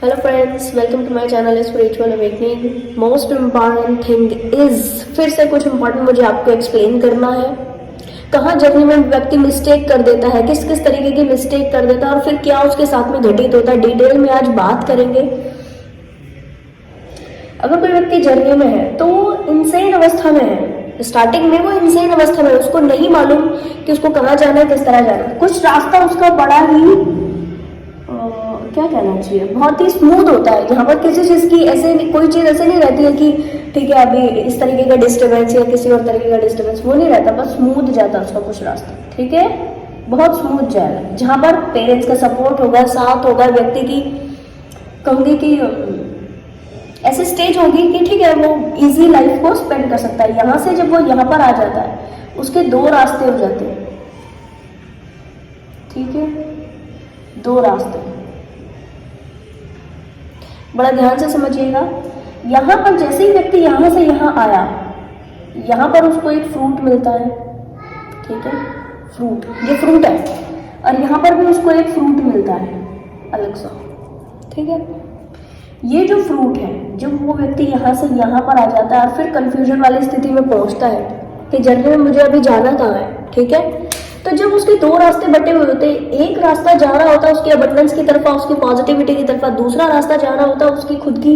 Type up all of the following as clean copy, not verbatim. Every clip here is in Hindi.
Hello friends, welcome to my channel spiritual awakening. Most important thing is, फिर से कुछ इम्पॉर्टेंट मुझे आपको एक्सप्लेन करना है। कहाँ जर्नी में व्यक्ति मिस्टेक कर देता है, किस किस तरीके की मिस्टेक कर देता है और फिर क्या उसके साथ में घटित होता है, डिटेल में आज बात करेंगे। अगर कोई व्यक्ति जर्नी में है तो वो इनसेन अवस्था में है। स्टार्टिंग में वो इनसेन अवस्था में, उसको नहीं मालूम कि उसको कहाँ जाना है, किस तरह जाना है। कुछ रास्ता उसका बड़ा ही क्या कहना चाहिए, बहुत ही स्मूथ होता है। यहाँ पर किसी चीज की ऐसे कोई चीज ऐसे नहीं रहती है कि ठीक है अभी इस तरीके का डिस्टर्बेंस या किसी और तरीके का डिस्टर्बेंस, वो नहीं रहता, बस स्मूथ जाता है उसका कुछ रास्ता। ठीक है, बहुत स्मूथ जाएगा। जहाँ पर पेरेंट्स का सपोर्ट होगा, साथ होगा, व्यक्ति की कहूंगी कि ऐसी स्टेज होगी कि ठीक है वो इजी लाइफ को स्पेंड कर सकता है। यहाँ से जब वो यहाँ पर आ जाता है, उसके दो रास्ते हो जाते हैं। ठीक है, दो रास्ते, बड़ा ध्यान से समझिएगा। यहाँ पर जैसे ही व्यक्ति यहाँ से यहाँ आया, यहाँ पर उसको एक फ्रूट मिलता है। ठीक है, फ्रूट, ये फ्रूट है, और यहाँ पर भी उसको एक फ्रूट मिलता है अलग सा। ठीक है, ये जो फ्रूट है, जब वो व्यक्ति यहाँ से यहाँ पर आ जाता है और फिर कंफ्यूजन वाली स्थिति में पहुंचता है कि जर्नी में मुझे अभी जाना कहाँ है। ठीक है, तो जब उसके दो रास्ते बटे हुए होते हैं, एक रास्ता जा रहा होता है उसकी अबंडेंस की तरफ, उसकी पॉजिटिविटी की तरफ, दूसरा रास्ता जा रहा होता है उसकी खुद की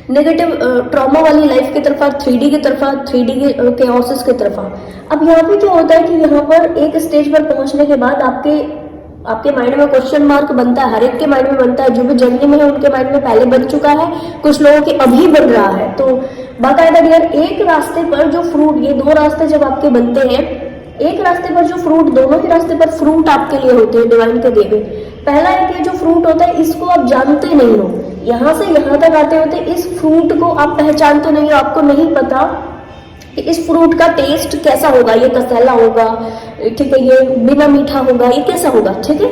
नेगेटिव ट्रॉमा वाली लाइफ की तरफ, 3D की तरफ, 3D के केओसिस की तरफ। अब यहाँ पे क्या होता है कि यहाँ पर एक स्टेज पर पहुंचने के बाद आपके माइंड में क्वेश्चन मार्क बनता है, हर एक के माइंड में बनता है। जो भी जर्नी में है उनके माइंड में पहले बन चुका है, कुछ लोगों के अभी बन रहा है। तो बाकायदा डियर, एक रास्ते पर जो फ्रूट, ये दो रास्ते जब आपके बनते हैं, एक रास्ते पर जो फ्रूट, दोनों ही रास्ते पर फ्रूट आपके लिए होते हैं डिवाइन के देवे। पहला एक ये जो फ्रूट होता है, इसको आप जानते नहीं हो। यहाँ से यहाँ तक आते होते इस फ्रूट को आप पहचानते नहीं हो, आपको नहीं पता कि इस फ्रूट का टेस्ट कैसा होगा, ये कसैला होगा, ठीक है, ये बिना मीठा होगा, ये कैसा होगा। ठीक है,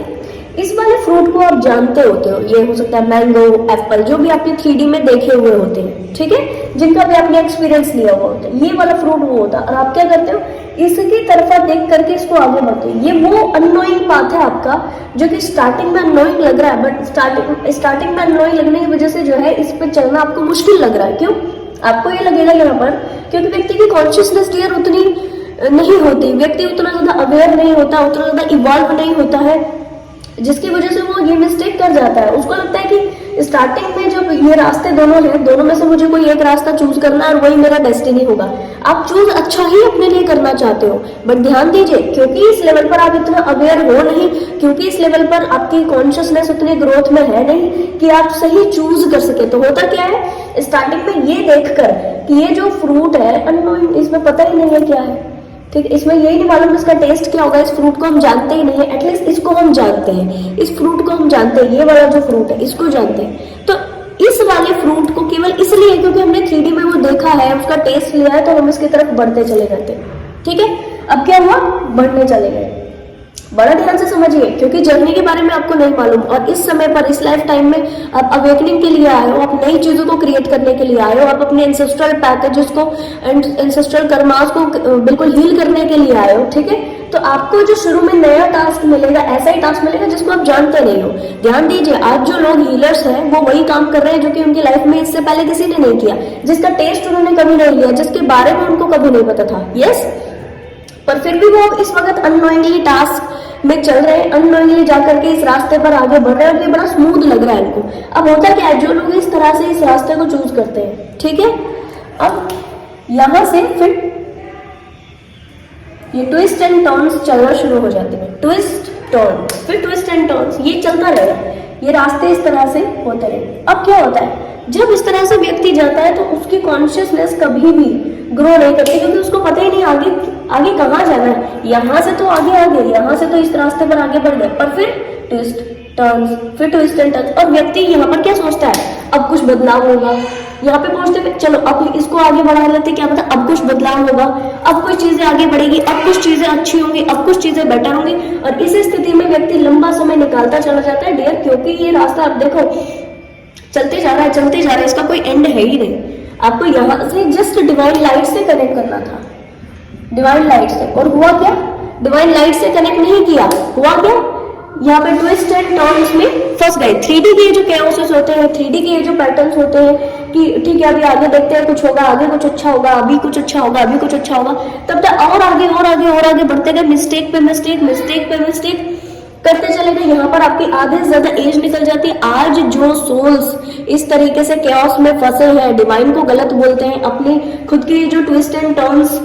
इस वाले फ्रूट को आप जानते होते हो। ये हो सकता है मैंगो, एप्पल, जो भी आपने 3D में देखे हुए होते हैं। ठीक है, जिनका भी आपने एक्सपीरियंस लिया हुआ होता है, ये वाला फ्रूट वो होता है। और आप क्या करते हो, इसकी तरफा देख करके इसको आगे बढ़ते हो। ये वो अननोइंग पाथ है आपका, जो कि स्टार्टिंग में अननोइंग लग रहा है, बट स्टार्टिंग में अननोइंग लगने की वजह से जो है इस पर चलना आपको मुश्किल लग रहा है। क्यों आपको ये लगेगा यहाँ पर? क्योंकि व्यक्ति की कॉन्शियसनेस क्लियर उतनी नहीं होती, व्यक्ति उतना ज्यादा अवेयर नहीं होता, उतना ज्यादा इवॉल्व नहीं होता है, जिसकी वजह से वो ये मिस्टेक कर जाता है। उसको लगता है कि स्टार्टिंग में जब ये रास्ते दोनों हैं, दोनों में से मुझे कोई एक रास्ता चूज करना है और वही मेरा डेस्टिनी होगा। आप चूज अच्छा ही अपने लिए करना चाहते हो, बट ध्यान दीजिए, क्योंकि इस लेवल पर आप इतना अवेयर हो नहीं, क्योंकि इस लेवल पर आपकी कॉन्शियसनेस उतनी ग्रोथ में है नहीं कि आप सही चूज कर सके। तो होता क्या है, स्टार्टिंग में ये देखकर कि ये जो फ्रूट है अननोइंग, इसमें पता ही नहीं है क्या है। ठीक है, इसमें यही नहीं मालूम इसका टेस्ट क्या होगा, इस फ्रूट को हम जानते ही नहीं है। एटलीस्ट इसको हम जानते हैं, इस फ्रूट को हम जानते हैं, ये वाला जो फ्रूट है इसको जानते हैं। तो इस वाले फ्रूट को केवल इसलिए क्योंकि हमने 3D में वो देखा है, उसका टेस्ट लिया है, तो हम इसकी तरफ बढ़ते चले जाते हैं। ठीक है, अब क्या हुआ, बढ़ने चले गए। बड़ा ध्यान से समझिए, क्योंकि जर्नी के बारे में आपको नहीं मालूम, और इस समय पर, इस लाइफ टाइम में आप अवेकनिंग के लिए आए हो, आप नई चीजों को क्रिएट करने के लिए आए हो, आप अपने एंसेस्ट्रल पैकेजेस को, एंसेस्ट्रल कर्मास को बिल्कुल हील करने के लिए आए हो। ठीक है, तो आपको जो शुरू में नया टास्क मिलेगा, ऐसा ही टास्क मिलेगा जिसको आप जानते नहीं हो। ध्यान दीजिए, आज जो लोग हीलर्स हैं वो वही काम कर रहे हैं जो कि उनकी लाइफ में इससे पहले किसी ने नहीं किया, जिसका टेस्ट उन्होंने कभी नहीं लिया, जिसके बारे में उनको कभी नहीं पता था। यस, पर फिर भी वो इस वक्त अननोइंगली टास्क में चल रहे हैं, अननोइंगली जाकर के इस रास्ते पर आगे बढ़ रहे हैं, और ये बड़ा स्मूथ लग रहा है इनको। अब होता क्या है, जो लोग इस तरह से इस रास्ते को चूज करते हैं, ठीक है, अब यहां से फिर ये ट्विस्ट एंड टर्न्स चलना शुरू हो जाते हैं। ट्विस्ट टर्न, फिर ट्विस्ट एंड टर्न्स, ये चलता रहेगा, ये रास्ते इस तरह से होते रहे। अब क्या होता है, जब इस तरह से व्यक्ति जाता है तो उसकी कॉन्शियसनेस कभी भी ग्रो नहीं करती, क्योंकि उसको पता ही नहीं आगे आगे कहाँ जाना है। यहाँ से तो आगे आ गए, यहाँ से तो इस रास्ते पर आगे बढ़ गए, पर फिर ट्विस्ट टर्न्स, फिर ट्विस्ट एंड टर्न्स, और व्यक्ति यहाँ पर क्या सोचता है, अब कुछ बदलाव होगा। यहाँ पे पहुंचते चलो अब इसको आगे बढ़ा लेते, क्या पता अब कुछ बदलाव होगा, अब कुछ चीजें आगे बढ़ेगी, अब कुछ चीजें अच्छी होंगी, अब कुछ चीजें बेटर होंगी। और इस स्थिति में व्यक्ति लंबा समय निकालता चला जाता है डियर, क्योंकि ये रास्ता आप देखो चलते जा रहा है, चलते जा रहा है, इसका कोई एंड है ही नहीं। आपको यहाँ से जस्ट डिवाइन लाइट से कनेक्ट करना था, डिवाइन लाइट से, और हुआ क्या, डिवाइन लाइट से कनेक्ट नहीं किया, हुआ क्या, यहाँ पे ट्विस्ट एंड टर्न्स में फंस गए। 3D के जो केओसेस होते हैं, 3D के ये जो पैटर्न्स होते हैं कि ठीक है अभी आगे देखते हैं कुछ होगा, आगे कुछ अच्छा होगा, अभी कुछ अच्छा होगा, अभी कुछ अच्छा होगा, तब तक और आगे और आगे और आगे बढ़ते गए, मिस्टेक पे मिस्टेक, मिस्टेक पे मिस्टेक करते चले गए। यहाँ पर आपकी आधे से ज्यादा एज निकल जाती है। आज जो सोल्स इस तरीके से केओस में फंसे हैं, डिवाइन को गलत बोलते हैं, अपनी खुद की जो ट्विस्ट एंड टर्न्स,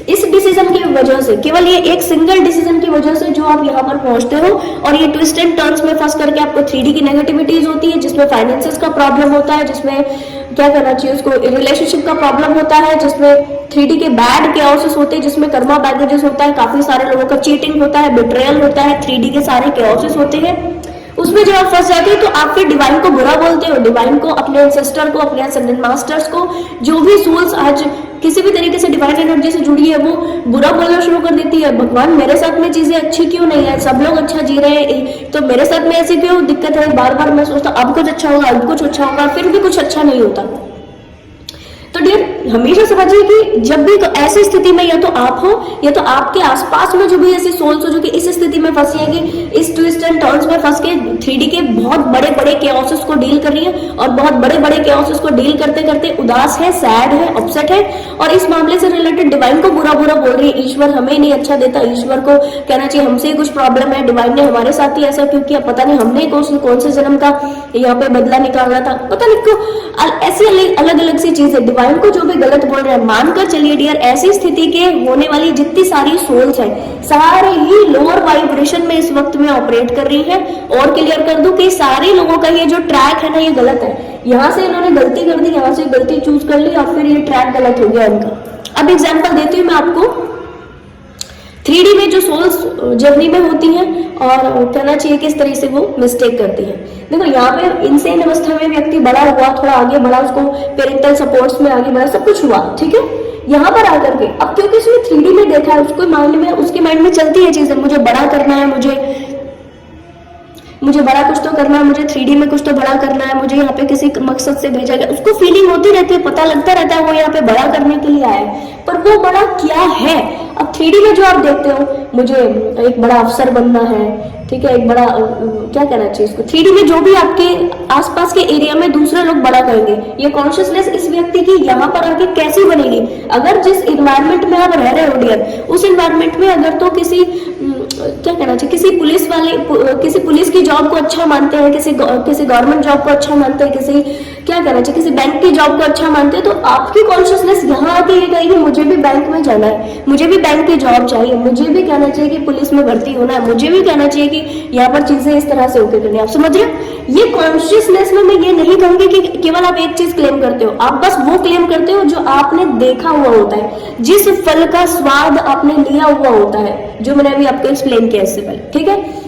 इस डिसीजन की वजह से, केवल ये एक सिंगल डिसीजन की वजह से जो आप यहाँ पर पहुंचते हो, और ये ट्विस्ट एंड टर्न्स में फंस करके आपको 3D की नेगेटिविटीज होती है, जिसमें फाइनेंसेस का प्रॉब्लम होता है, जिसमें क्या करना चाहिए उसको, रिलेशनशिप का प्रॉब्लम होता है, जिसमें 3D के बैड केओसेस होते हैं, जिसमें कर्मा बैगेजेस होता है, काफी सारे लोगों का चीटिंग होता है, बिट्रेयल होता है, 3D के सारे केओसेस होते हैं। उसमें जब आप फंस जाते हो तो आप फिर डिवाइन को बुरा बोलते हो, डिवाइन को, अपने एंसेस्टर को, अपने एसेंडेंट मास्टर्स को, जो भी सोल्स आज किसी भी तरीके से डिवाइन एनर्जी से जुड़ी है, वो बुरा बोलना शुरू कर देती है। भगवान मेरे साथ में चीजें अच्छी क्यों नहीं है, सब लोग अच्छा जी रहे हैं, तो मेरे साथ में ऐसी क्यों दिक्कत है। बार बार मैं सोचता अब कुछ अच्छा होगा, अब कुछ अच्छा होगा, फिर भी कुछ अच्छा नहीं होता। तो डियर हमेशा समझिए कि जब भी ऐसी स्थिति में या तो आप हो या तो आपके आसपास में जो भी ऐसी सोल्स हो जो कि इस स्थिति में फंसी है कि इस ट्विस्ट एंड टर्न्स में फंस के 3D के बहुत बड़े बड़े केओसेस को डील कर रही है, और बहुत बड़े बड़े केओसेस को डील करते करते उदास है, सैड है, अपसेट है, और इस मामले से रिलेटेड डिवाइन को बुरा बुरा बोल रही है, ईश्वर हमें नहीं अच्छा देता, ईश्वर को कहना चाहिए हमसे कुछ प्रॉब्लम है, डिवाइन ने हमारे साथ ही ऐसा क्यों किया, पता नहीं हमने कौन से जन्म का यहाँ पे बदला निकालना था, पता नहीं क्यों, ऐसी अलग अलग सी चीजें डिवाइन को जो भी गलत बोल रहे हैं। मानकर चलिए डियर, ऐसी स्थिति के होने वाली जितनी सारी सोल्स हैं, सारे ही लोअर वाइब्रेशन में इस वक्त में ऑपरेट कर रही है। और क्लियर कर दूं कि सारे लोगों का ये जो ट्रैक है ना, ये गलत है। यहां से इन्होंने गलती कर दी, यहां से गलती चूज कर ली, और फिर ये ट्रैक गलत हो गया इनका। अब एग्जाम्पल देती हूँ मैं आपको। 3D में जो सोल्स जर्नी में होती हैं, और कहना चाहिए कि इस तरह से वो मिस्टेक करती हैं। देखो यहाँ पे इनसेन अवस्था में व्यक्ति बड़ा हुआ, थोड़ा आगे बढ़ा, उसको पेरेंटल सपोर्ट्स में आगे बढ़ा, सब कुछ हुआ, ठीक है। यहाँ पर आकर के अब क्योंकि उसने 3D में देखा है, उसके माइंड में चलती है चीजें, मुझे बड़ा करना है, मुझे बड़ा कुछ तो करना है, मुझे 3D में कुछ तो बड़ा करना है, मुझे यहाँ पे किसी मकसद से भेजा गया, उसको फीलिंग होती रहती है, पता लगता रहता है वो यहाँ पे बड़ा करने के लिए आया है, पर वो बड़ा क्या है। अब 3D में जो आप देखते हो, मुझे एक बड़ा अफसर बनना है, ठीक है, एक बड़ा क्या कहना चाहिए इसको, 3D में जो भी आपके आसपास के एरिया में दूसरे लोग बड़ा करेंगे, ये कॉन्शियसनेस इस व्यक्ति की यहाँ पर आके कैसी बनेगी। अगर जिस इन्वायरमेंट में आप रह रहे हो डियर, उस इन्वायरमेंट में अगर तो किसी क्या कहना चाहिए, किसी पुलिस की जॉब को अच्छा मानते हैं, किसी गवर्नमेंट जॉब को अच्छा मानते हैं, किसी क्या कहना चाहिए, किसी बैंक की जॉब को अच्छा मानते हैं, तो आपकी कॉन्शियसनेस यहाँ आके ये कहेगी मुझे भी बैंक में जाना है, मुझे भी बैंक की जॉब चाहिए, मुझे भी कहना चाहिए कि पुलिस में भर्ती होना है, मुझे भी कहना चाहिए कि यहाँ पर चीजें इस तरह से होकर करनी है। आप समझ रहे हो, ये कॉन्शियसनेस में मैं ये नहीं कहूंगी कि केवल आप एक चीज क्लेम करते हो, आप बस वो क्लेम करते हो जो आपने देखा हुआ होता है, जिस फल का स्वाद आपने लिया हुआ होता है, जो मैंने अभी आपको एक्सप्लेन किया इससे पहले, ठीक है।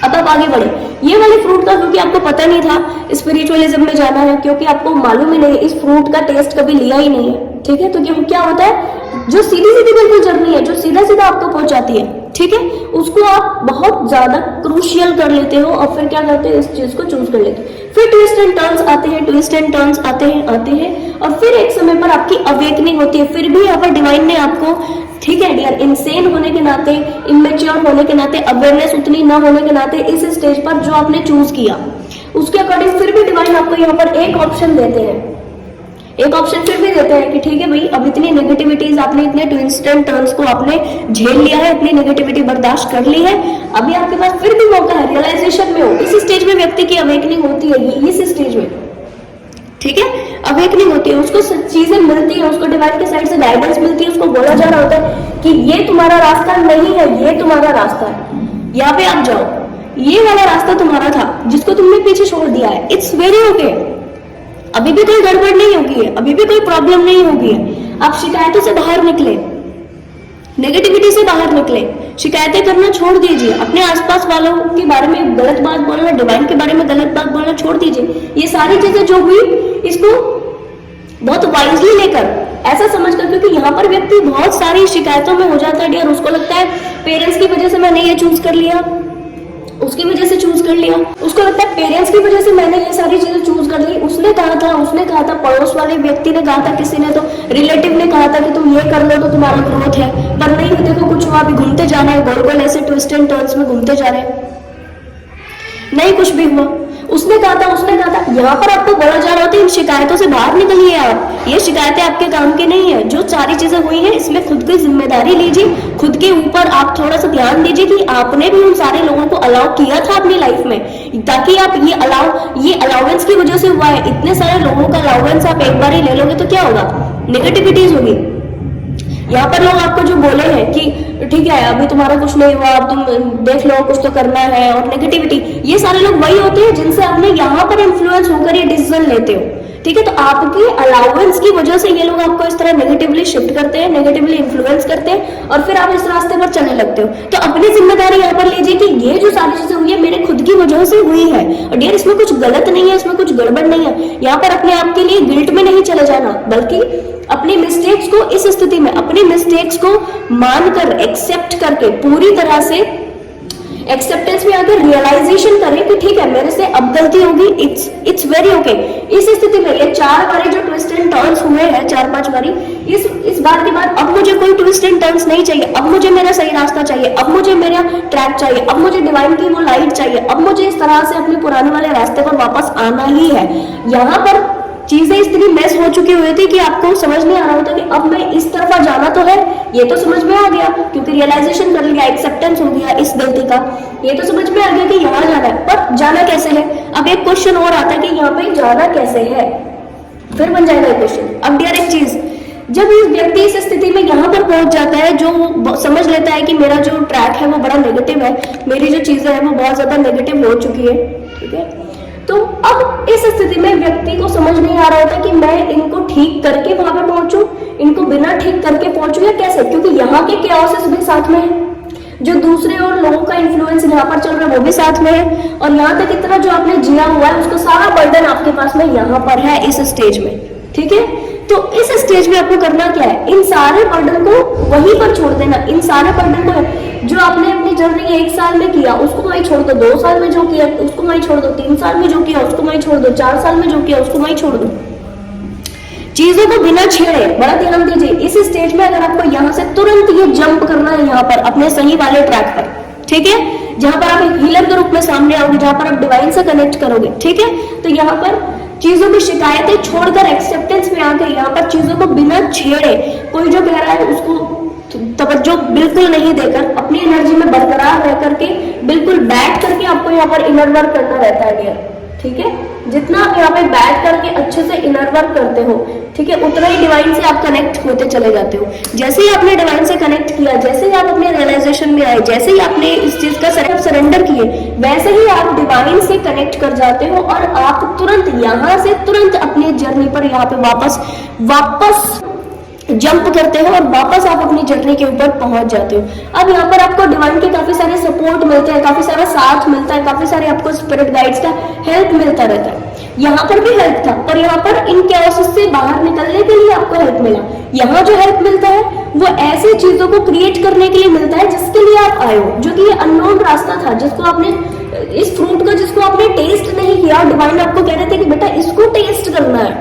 अब आप आगे बढ़े। ये वाले फ्रूट का क्योंकि आपको पता नहीं था स्पिरिचुअलिज्म में जाना है, क्योंकि आपको मालूम ही नहीं, इस फ्रूट का टेस्ट कभी लिया ही नहीं है, ठीक है। तो क्या होता है, जो सीधी सीधी बिल्कुल जर्नी है, जो सीधा सीधा आपको पहुंचाती है, ठीक है, उसको आप बहुत ज्यादा क्रूशियल कर लेते हो, और फिर क्या करते हो, इस चीज को चूज कर लेते हो। फिर ट्विस्ट एंड टर्न्स आते हैं, ट्विस्ट एंड टर्न्स आते हैं, और फिर एक समय पर आपकी अवेकनिंग होती है। फिर भी यहाँ पर डिवाइन ने आपको, ठीक है डियर, इंसेन होने के नाते, इमेच्योर होने के नाते, अवेयरनेस उतनी ना होने के नाते, इस स्टेज पर जो आपने चूज किया उसके अकॉर्डिंग फिर भी डिवाइन आपको यहाँ पर एक ऑप्शन देते हैं, एक ऑप्शन फिर भी देते हैं कि ठीक है भाई, अब इतनी नेगेटिविटीज आपने, इतने ट्विस्ट एंड टर्न्स को आपने झेल लिया है, अपनी नेगेटिविटी बर्दाश्त कर ली है, अभी आपके पास फिर भी मौका है, रियलाइजेशन में हो। इस स्टेज में व्यक्ति की अवेकनिंग होती है, इस स्टेज में, ठीक है, अवेकनिंग होती है, उसको चीजें मिलती है, उसको डिवाइन के साइड से गाइडेंस मिलती है, उसको बोला जा रहा होता है कि ये तुम्हारा रास्ता नहीं है, ये तुम्हारा रास्ता है, यहाँ पे आप जाओ, ये वाला रास्ता तुम्हारा था जिसको तुमने पीछे छोड़ दिया है, इट्स वेरी ओके, अभी भी कोई गड़बड़ नहीं होगी है, अभी भी कोई प्रॉब्लम नहीं होगी है। आप शिकायतों से बाहर निकले, नेगेटिविटी से बाहर निकले, शिकायतें करना छोड़ दीजिए, अपने आसपास वालों के बारे में गलत बात बोलना, डिवाइन के बारे में गलत बात बोलना छोड़ दीजिए। ये सारी चीजें जो हुई, इसको बहुत वाइजली लेकर, ऐसा समझकर, क्योंकि यहाँ पर व्यक्ति बहुत सारी शिकायतों में हो जाता है डियर, उसको लगता है पेरेंट्स की वजह से मैंने ये चूज कर लिया, उसकी वजह से चूज कर लिया, उसको लगता है पेरेंट्स की वजह से मैंने ये सारी चीजें चूज कर ली, उसने कहा था, पड़ोस वाले व्यक्ति ने कहा था, किसी ने तो रिलेटिव ने कहा था कि तुम ये कर लो तो तुम्हारी ग्रोथ है, पर नहीं, देखो कुछ हुआ, अभी घूमते जाना है, गोल गोल ऐसे ट्विस्ट एंड टर्न्स में घूमते जा रहे हैं, नहीं कुछ भी हुआ। उसने कहा था, उसने कहा था। यहाँ पर आपको बोला जा रहा होता है इन शिकायतों से बाहर निकलिए आप, ये शिकायतें आपके काम की नहीं है। जो सारी चीजें हुई हैं इसमें खुद की जिम्मेदारी लीजिए, खुद के ऊपर आप थोड़ा सा ध्यान दीजिए कि आपने भी उन सारे लोगों को अलाउ किया था अपनी लाइफ में, ताकि आप ये अलाउंस की वजह से हुआ है। इतने सारे लोगों का अलाउंस आप एक बार ही ले लोगे तो क्या होगा, नेगेटिविटीज होगी। यहाँ पर लोग आपको जो बोले हैं कि ठीक है अभी तुम्हारा कुछ नहीं हुआ, अब तुम देख लो कुछ तो करना है, और नेगेटिविटी, ये सारे लोग वही होते हैं जिनसे आपने यहाँ पर इन्फ्लुएंस होकर ये डिसीजन लेते हो। ठीक है, तो आपके अलाउंस की वजह से ये लोग आपको इस तरह नेगेटिवली शिफ्ट करते हैं, नेगेटिवली इन्फ्लुएंस करते हैं, और फिर आप इस रास्ते पर चलने लगते हो। तो अपनी जिम्मेदारी यहाँ पर लीजिए कि ये जो सारी चीजें हुई है मेरे खुद की वजह से हुई है, और डियर इसमें कुछ गलत नहीं है, इसमें कुछ गड़बड़ नहीं है। यहाँ पर अपने आप के लिए गिल्ट में नहीं चले जाना, बल्कि अपनी मिस्टेक्स को, इस स्थिति में अपनी मिस्टेक्स को मानकर, एक्सेप्ट करके, पूरी तरह से एक्सेप्टेंस में आकर रियलाइजेशन करें कि ठीक है मेरे से अब गलती होगी, इट्स वेरी ओके। इस स्थिति में ये 4 बारी जो ट्विस्ट एंड टर्न्स हुए हैं, 4-5 बारी, इस बार के बाद अब मुझे कोई ट्विस्ट एंड टर्न्स नहीं चाहिए, अब मुझे मेरा सही रास्ता चाहिए, अब मुझे मेरा ट्रैक चाहिए, अब मुझे डिवाइन की वो लाइट चाहिए, अब मुझे इस तरह से अपने पुराने वाले रास्ते पर वापस आना ही है। यहाँ पर चीजें इतनी मेस हो चुकी हुई थी कि आपको समझ नहीं आ रहा होता कि अब मैं इस तरफ जाना तो है, ये तो समझ में आ गया क्योंकि रियलाइजेशन कर लिया, एक्सेप्टेंस हो गया इस गलती का, ये तो समझ में आ गया कि यहाँ जाना है, पर जाना कैसे है। अब एक क्वेश्चन और आता है कि यहाँ पे जाना कैसे है, फिर बन जाएगा क्वेश्चन। अब डियर एक चीज, जब इस व्यक्ति इस स्थिति में यहाँ पर पहुंच जाता है, जो समझ लेता है कि मेरा जो ट्रैक है वो बड़ा नेगेटिव है, मेरी जो चीजें हैं वो बहुत ज्यादा नेगेटिव हो चुकी है, ठीक है, तो अब इस स्थिति में व्यक्ति को समझ नहीं आ रहा होता कि मैं इनको ठीक करके वहां पे पहुंचूं, इनको बिना ठीक करके पहुंचूं या कैसे, क्योंकि यहाँ के केओसेस भी साथ में है, जो दूसरे और लोगों का इन्फ्लुएंस यहाँ पर चल रहा है वो भी साथ में है, और यहाँ तक इतना जो आपने जिया हुआ है उसका सारा बर्डन आपके पास में यहाँ पर है इस स्टेज में। ठीक है, तो इस स्टेज में आपको करना क्या है, इन सारे बर्डन को वहीं पर छोड़ देना। इन सारे बर्डन को जो आपने अपनी जर्नी 1 साल में किया उसको वहीं छोड़ दो, 2 साल में जो किया उसको वहीं छोड़ दो, 3 साल में जो किया उसको वहीं छोड़ दो, 4 साल में जो किया उसको वहीं छोड़ दो। चीजों को बिना छेड़े, बड़ा ध्यान दीजिए इस स्टेज में, अगर आपको यहाँ से तुरंत ये जंप करना है यहाँ पर अपने सही वाले ट्रैक पर, ठीक है, जहां पर आप एक हीलर के रूप में सामने आओगे, जहां पर आप डिवाइन से कनेक्ट करोगे, ठीक है, तो यहाँ पर चीजों की शिकायतें छोड़कर एक्सेप्टेंस में आकर यहाँ पर चीजों को बिना छेड़े, कोई जो कह रहा है उसको तवज्जो बिल्कुल नहीं देकर, अपनी एनर्जी में बरकरार रह करके, बिल्कुल बैठ करके आपको यहाँ पर इनर वर्क करना रहता है डियर। ठीक है, जितना आप यहाँ पे बैठ करके अच्छे से इनर वर्क करते हो, ठीक है, उतना ही डिवाइन से आप कनेक्ट होते चले जाते हो। जैसे ही आपने डिवाइन से कनेक्ट किया, जैसे ही आप अपने रियलाइजेशन में आए, जैसे ही आपने इस चीज का सरेंडर किए, वैसे ही आप डिवाइन से कनेक्ट कर जाते हो और आप तुरंत यहाँ से तुरंत अपनी जर्नी पर यहाँ पे वापस जंप करते हो और वापस आप अपनी जर्नी के ऊपर पहुंच जाते हो। अब यहाँ पर आपको डिवाइन के काफी सारे सपोर्ट मिलते हैं, काफी सारा साथ मिलता है, काफी सारे आपको स्पिरिट गाइड्स का हेल्प मिलता रहता है। यहाँ पर भी हेल्प था, और यहाँ पर इन कैओस से बाहर निकलने के लिए आपको हेल्प मिला। यहाँ जो हेल्प मिलता है वो ऐसी चीजों को क्रिएट करने के लिए मिलता है जिसके लिए आप आए हो, जो कि ये अननोन रास्ता था, जिसको आपने, इस फ्रूट का जिसको आपने टेस्ट नहीं किया, डिवाइन आपको कह रहे थे कि बेटा इसको टेस्ट करना है,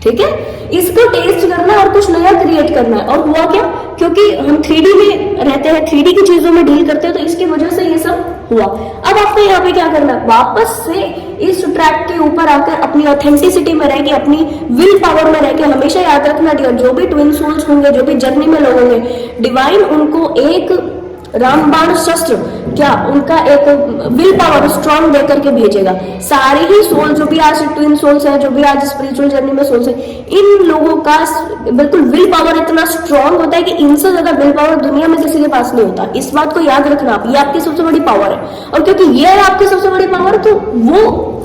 ठीक है, इसको टेस्ट करना और कुछ नया क्रिएट करना है। और हुआ क्या, क्योंकि हम 3D में रहते हैं, 3D की चीजों में डील करते हैं, तो इसकी वजह से ये सब हुआ। अब आपको यहाँ पे क्या करना है, वापस से इस ट्रैक के ऊपर आकर अपनी ऑथेंटिसिटी में रह के, अपनी विल पावर में रह के, हमेशा याद रखना डियर, जो भी ट्विन सोल्स होंगे, जो भी जर्नी में लोग होंगे, डिवाइन उनको एक रामबाण शस्त्र, क्या उनका एक विल पावर स्ट्रॉन्ग देकर के भेजेगा। सारे ही सोल, जो भी आज ट्विन सोल्स हैं, जो भी आज स्पिरिचुअल जर्नी में सोल्स हैं, इन लोगों का बिल्कुल विल पावर इतना स्ट्रॉन्ग होता है कि इनसे ज्यादा विल पावर दुनिया में किसी के पास नहीं होता। इस बात को याद रखना आप, ये आपकी सबसे बड़ी पावर है, और क्योंकि ये है आपकी सबसे बड़ी पावर, तो वो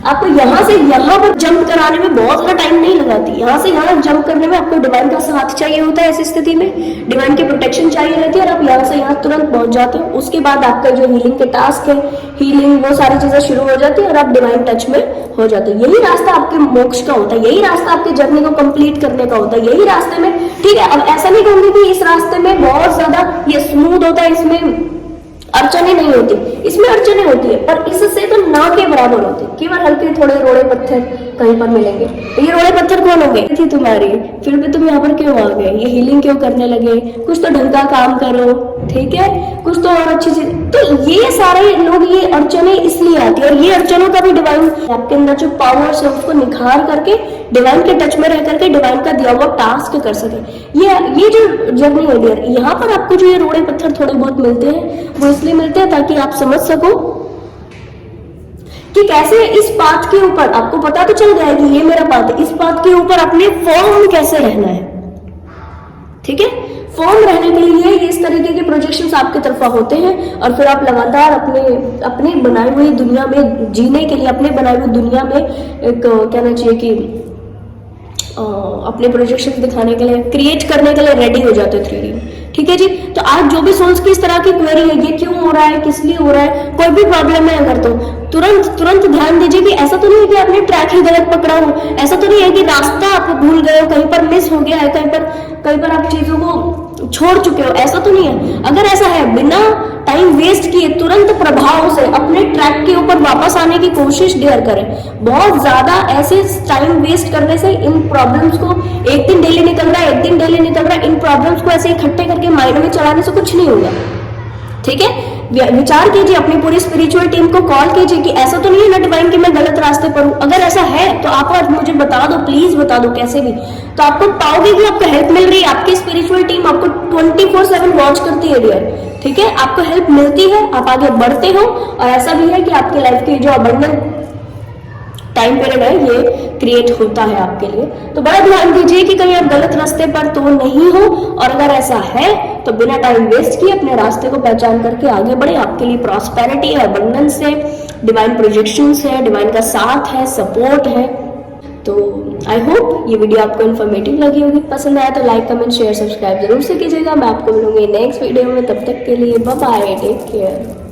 आपको यहाँ से यहाँ पर जंप कराने में बहुत ज्यादा टाइम नहीं लगाती। यहाँ से यहाँ जंप करने में आपको डिवाइन का साथ चाहिए होता है, ऐसी स्थिति में डिवाइन की प्रोटेक्शन चाहिए रहती है, और आप यहाँ से यहाँ तुरंत पहुंच जाते हो। उसके बाद आपका जो हीलिंग के टास्क है, हीलिंग, वो सारी चीजें शुरू हो जाती है और आप डिवाइन टच में हो जाते हो। यही रास्ता आपके मोक्ष का होता है, यही रास्ता आपकी जर्नी को कंप्लीट करने का होता है, यही रास्ते में, ठीक है। अब ऐसा नहीं कहूंगी कि इस रास्ते में बहुत ज्यादा ये स्मूथ होता है, इसमें अड़चने नहीं होती, इसमें अड़चने होती है, पर इससे तो ना के बराबर होते, केवल हल्के थोड़े रोड़े पत्थर कहीं पर मिलेंगे। ये रोड़े पत्थर कौन होंगे? थी तुम्हारी, फिर भी तुम यहाँ पर क्यों आ गए? ये हीलिंग क्यों करने लगे? कुछ तो ढंग का काम करो, ठीक है, कुछ तो और अच्छी चीज। तो ये सारे लोग, ये अड़चने इसलिए आती है, और ये अड़चनों का भी डिवाइन आपके अंदर जो पावर्स है उसको निखार करके डिवाइन के टच में रह करके डिवाइन का दिया हुआ टास्क कर सके। ये जो जर्नी है डियर, यहाँ पर आपको जो ये रोड़े पत्थर थोड़े बहुत मिलते हैं वो इसलिए मिलते हैं ताकि आप समझ सको कि कैसे इस पाथ के ऊपर, आपको पता तो चल गया है कि ये मेरा पाथ है, इस पाथ के ऊपर अपने फॉर्म कैसे रहना है, ठीक है। फॉर्म रहने के लिए ये इस तरीके के प्रोजेक्शंस आपकी तरफा होते हैं, और फिर आप लगातार अपने बनाई हुई दुनिया में जीने के लिए, अपने बनाई हुई दुनिया में एक कहना चाहिए कि अपने प्रोजेक्शन दिखाने के लिए, क्रिएट करने के लिए रेडी हो जाते हैं 3D में, ठीक है जी। तो आज जो भी सोल्स की इस तरह की क्वेरी है, ये क्यों हो रहा है, किस लिए हो रहा है, कोई भी प्रॉब्लम है अगर, तो तुरंत ध्यान दीजिए कि ऐसा तो नहीं है कि आपने ट्रैक ही गलत पकड़ा हो, ऐसा तो नहीं है कि रास्ता आप भूल गए हो, कहीं पर मिस हो गया है, कहीं पर आप चीजों को छोड़ चुके हो, ऐसा तो नहीं है। अगर ऐसा है, बिना टाइम वेस्ट किए तुरंत प्रभाव से अपने ट्रैक के ऊपर वापस आने की कोशिश डेयर करें। बहुत ज्यादा ऐसे टाइम वेस्ट करने से इन प्रॉब्लम्स को, एक दिन डेली निकल रहा है, एक दिन डेली निकल रहा है, इन प्रॉब्लम्स को ऐसे इकट्ठे करके माइंड में चलाने से कुछ नहीं होगा, ठीक है। विचार कीजिए, अपनी पूरी स्पिरिचुअल टीम को कॉल कीजिए कि ऐसा तो नहीं है ना डिवाइन कि मैं गलत रास्ते पर हूं। अगर ऐसा है तो आप आज मुझे बता दो, प्लीज बता दो, कैसे भी, तो आपको पाओगे कि आपको हेल्प मिल रही है, आपकी स्पिरिचुअल टीम आपको 24/7 वॉच करती है डियर, ठीक है। आपको हेल्प मिलती है, आप आगे बढ़ते हो, और ऐसा भी है कि आपकी लाइफ की जो अबंडेंट टाइम पीरियड है ये क्रिएट होता है आपके लिए। तो बड़ा ध्यान दीजिए कि कहीं आप गलत रास्ते पर तो नहीं हो, और अगर ऐसा है तो बिना टाइम वेस्ट किए अपने रास्ते को पहचान करके आगे बढ़े। आपके लिए प्रॉस्पेरिटी है, अबंडेंस है, डिवाइन प्रोजेक्शंस है, डिवाइन का साथ है, सपोर्ट है। तो आई होप ये वीडियो आपको इन्फॉर्मेटिव लगी होगी। पसंद आया तो लाइक, कमेंट, शेयर, सब्सक्राइब जरूर से कीजिएगा। मैं आपको मिलूंगी नेक्स्ट वीडियो में, तब तक के लिए बाय बाय, टेक केयर।